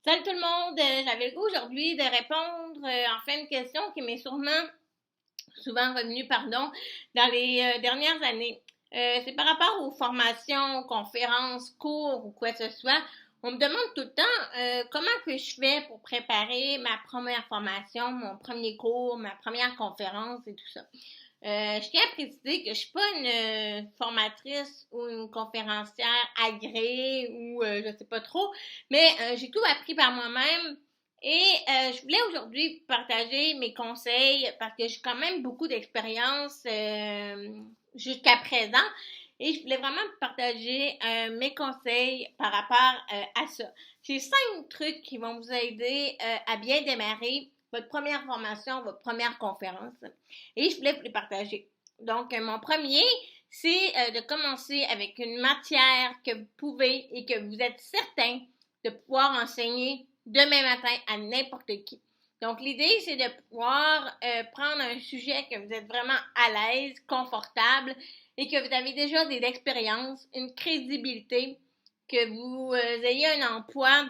Salut tout le monde, j'avais le goût aujourd'hui de répondre enfin à une question qui m'est souvent revenue, dans les dernières années. C'est par rapport aux formations, conférences, cours ou quoi que ce soit. On me demande tout le temps comment que je fais pour préparer ma première formation, mon premier cours, ma première conférence et tout ça. Je tiens à préciser que je suis pas une formatrice ou une conférencière agréée ou je sais pas trop, mais j'ai tout appris par moi-même et je voulais aujourd'hui partager mes conseils parce que j'ai quand même beaucoup d'expérience jusqu'à présent et je voulais vraiment partager mes conseils par rapport à ça. J'ai 5 trucs qui vont vous aider à bien démarrer votre première formation, votre première conférence. Et je voulais vous les partager. Donc, mon premier, c'est de commencer avec une matière que vous pouvez et que vous êtes certain de pouvoir enseigner demain matin à n'importe qui. Donc, l'idée, c'est de pouvoir prendre un sujet que vous êtes vraiment à l'aise, confortable et que vous avez déjà des expériences, une crédibilité, que vous ayez un emploi,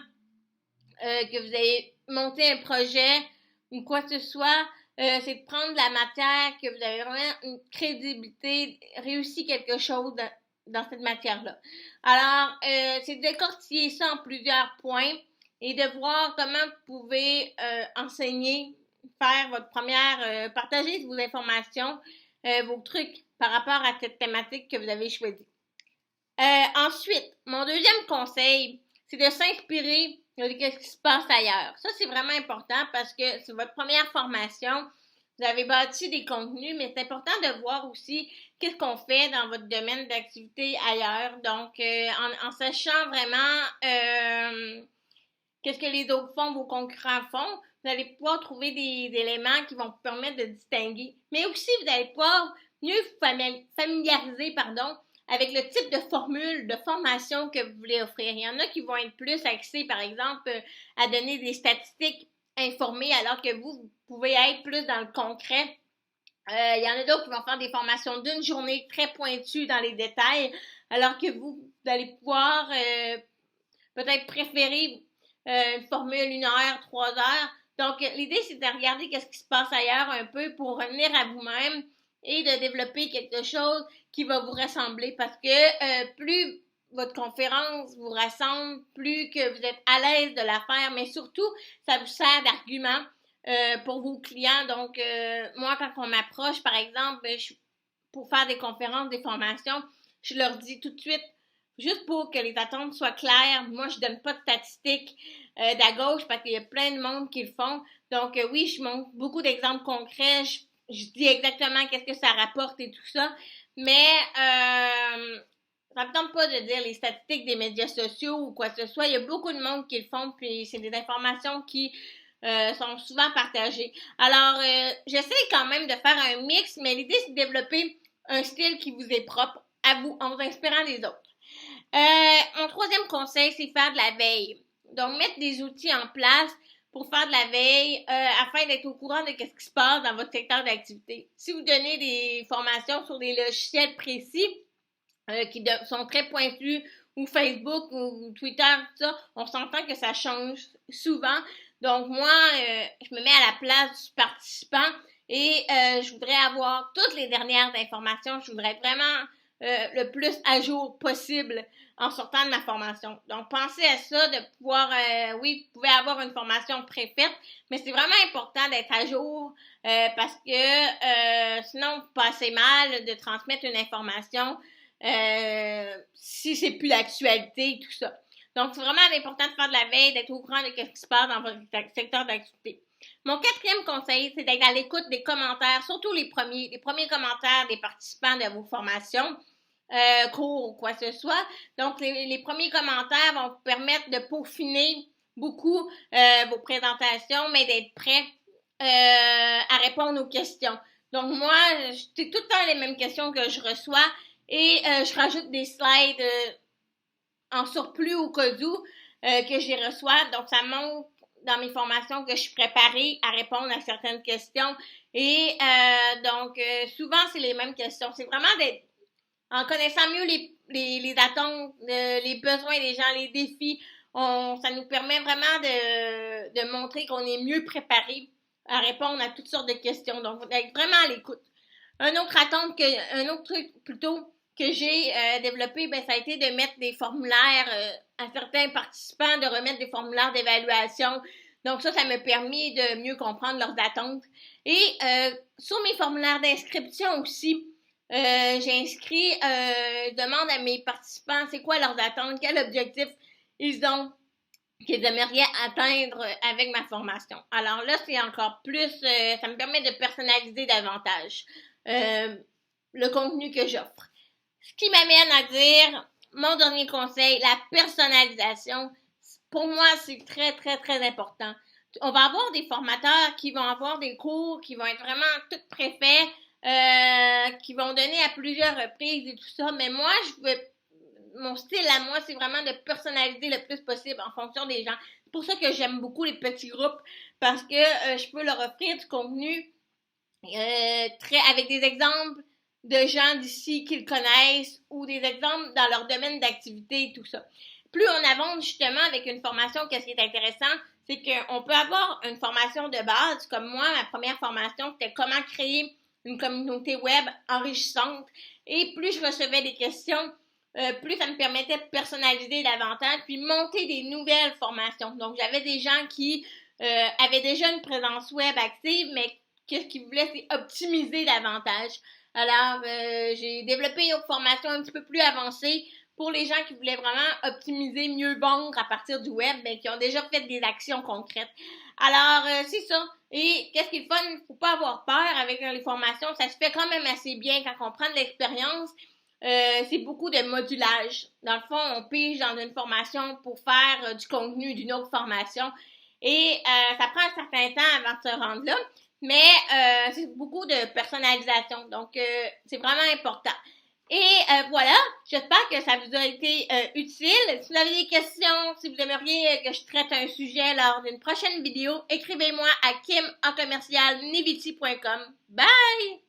que vous ayez monté un projet ou quoi que ce soit, c'est de prendre la matière, que vous avez vraiment une crédibilité, réussi quelque chose dans cette matière-là. Alors, c'est de décortiquer ça en plusieurs points et de voir comment vous pouvez enseigner, faire votre première, partager vos informations, vos trucs par rapport à cette thématique que vous avez choisie. Ensuite, mon deuxième conseil, c'est de s'inspirer de ce qui se passe ailleurs. Ça, c'est vraiment important parce que c'est votre première formation. Vous avez bâti des contenus, mais c'est important de voir aussi qu'est-ce qu'on fait dans votre domaine d'activité ailleurs. Donc, en sachant vraiment qu'est-ce que les autres font, vos concurrents font, vous allez pouvoir trouver des éléments qui vont vous permettre de distinguer. Mais aussi, vous allez pouvoir mieux vous familiariser, avec le type de formule, de formation que vous voulez offrir. Il y en a qui vont être plus axés, par exemple, à donner des statistiques informées, alors que vous pouvez être plus dans le concret. Il y en a d'autres qui vont faire des formations d'une journée très pointues dans les détails, alors que vous allez pouvoir peut-être préférer une formule 1 heure, 3 heures. Donc, l'idée, c'est de regarder qu'est-ce qui se passe ailleurs un peu pour revenir à vous-même et de développer quelque chose qui va vous ressembler parce que plus votre conférence vous ressemble, plus que vous êtes à l'aise de la faire, mais surtout, ça vous sert d'argument pour vos clients. Donc, moi, quand on m'approche, par exemple, pour faire des conférences, des formations, je leur dis tout de suite, juste pour que les attentes soient claires, moi, je donne pas de statistiques d'à gauche parce qu'il y a plein de monde qui le font. Donc, oui, je montre beaucoup d'exemples concrets, je dis exactement qu'est-ce que ça rapporte et tout ça, mais ça me tente pas de dire les statistiques des médias sociaux ou quoi que ce soit. Il y a beaucoup de monde qui le font, puis c'est des informations qui sont souvent partagées. Alors, j'essaie quand même de faire un mix, mais l'idée, c'est de développer un style qui vous est propre à vous, en vous inspirant des autres. Mon troisième conseil, c'est faire de la veille. Donc, mettre des outils en place pour faire de la veille afin d'être au courant de ce qui se passe dans votre secteur d'activité. Si vous donnez des formations sur des logiciels précis qui sont très pointus, ou Facebook ou Twitter, tout ça, on s'entend que ça change souvent. Donc, moi, je me mets à la place du participant et je voudrais avoir toutes les dernières informations. Je voudrais être vraiment le plus à jour possible en sortant de ma formation. Donc, pensez à ça, de pouvoir, oui, vous pouvez avoir une formation préfaite, mais c'est vraiment important d'être à jour parce que sinon, vous passez mal de transmettre une information si c'est plus l'actualité et tout ça. Donc, c'est vraiment important de faire de la veille, d'être au courant de ce qui se passe dans votre secteur d'activité. Mon quatrième conseil, c'est d'être à l'écoute des commentaires, surtout les premiers commentaires des participants de vos formations, cours ou quoi que ce soit. Donc, les premiers commentaires vont vous permettre de peaufiner beaucoup vos présentations, mais d'être prêt à répondre aux questions. Donc, moi, c'est tout le temps les mêmes questions que je reçois et je rajoute des slides en surplus au cas où que j'y reçois. Donc, ça montre dans mes formations que je suis préparée à répondre à certaines questions. Et donc, souvent, c'est les mêmes questions. C'est vraiment d'être en connaissant mieux les attentes, les besoins des gens, les défis. Ça nous permet vraiment de montrer qu'on est mieux préparé à répondre à toutes sortes de questions. Donc, d'être vraiment à l'écoute. Un autre truc plutôt que j'ai développé, ben, ça a été de mettre des formulaires à certains participants, de remettre des formulaires d'évaluation. Donc ça m'a permis de mieux comprendre leurs attentes. Et sur mes formulaires d'inscription aussi, j'ai inscrit, demande à mes participants c'est quoi leurs attentes, quel objectif ils ont, qu'ils aimeraient atteindre avec ma formation. Alors là, c'est encore plus, ça me permet de personnaliser davantage le contenu que j'offre. Ce qui m'amène à dire, mon dernier conseil, la personnalisation, pour moi, c'est très, très, très important. On va avoir des formateurs qui vont avoir des cours qui vont être vraiment tout préfaits, qui vont donner à plusieurs reprises et tout ça, mais moi, mon style à moi, c'est vraiment de personnaliser le plus possible en fonction des gens. C'est pour ça que j'aime beaucoup les petits groupes, parce que je peux leur offrir du contenu avec des exemples de gens d'ici qu'ils connaissent ou des exemples dans leur domaine d'activité et tout ça. Plus on avance justement avec une formation, qu'est-ce qui est intéressant, c'est qu'on peut avoir une formation de base, comme moi, ma première formation, c'était comment créer une communauté web enrichissante. Et plus je recevais des questions, plus ça me permettait de personnaliser davantage, puis monter des nouvelles formations. Donc, j'avais des gens qui avaient déjà une présence web active, mais qu'est-ce qu'ils voulaient, c'est optimiser davantage. Alors, j'ai développé une formation un petit peu plus avancée pour les gens qui voulaient vraiment optimiser, mieux vendre à partir du web, mais qui ont déjà fait des actions concrètes. Alors, c'est ça. Et qu'est-ce qui est le fun? Il ne faut pas avoir peur avec les formations. Ça se fait quand même assez bien quand on prend de l'expérience. C'est beaucoup de modulage. Dans le fond, on pige dans une formation pour faire du contenu d'une autre formation. Et ça prend un certain temps avant de se rendre là. Mais c'est beaucoup de personnalisation. Donc, c'est vraiment important. Et voilà, j'espère que ça vous a été utile. Si vous avez des questions, si vous aimeriez que je traite un sujet lors d'une prochaine vidéo, écrivez-moi à kim@neviti.com. Bye!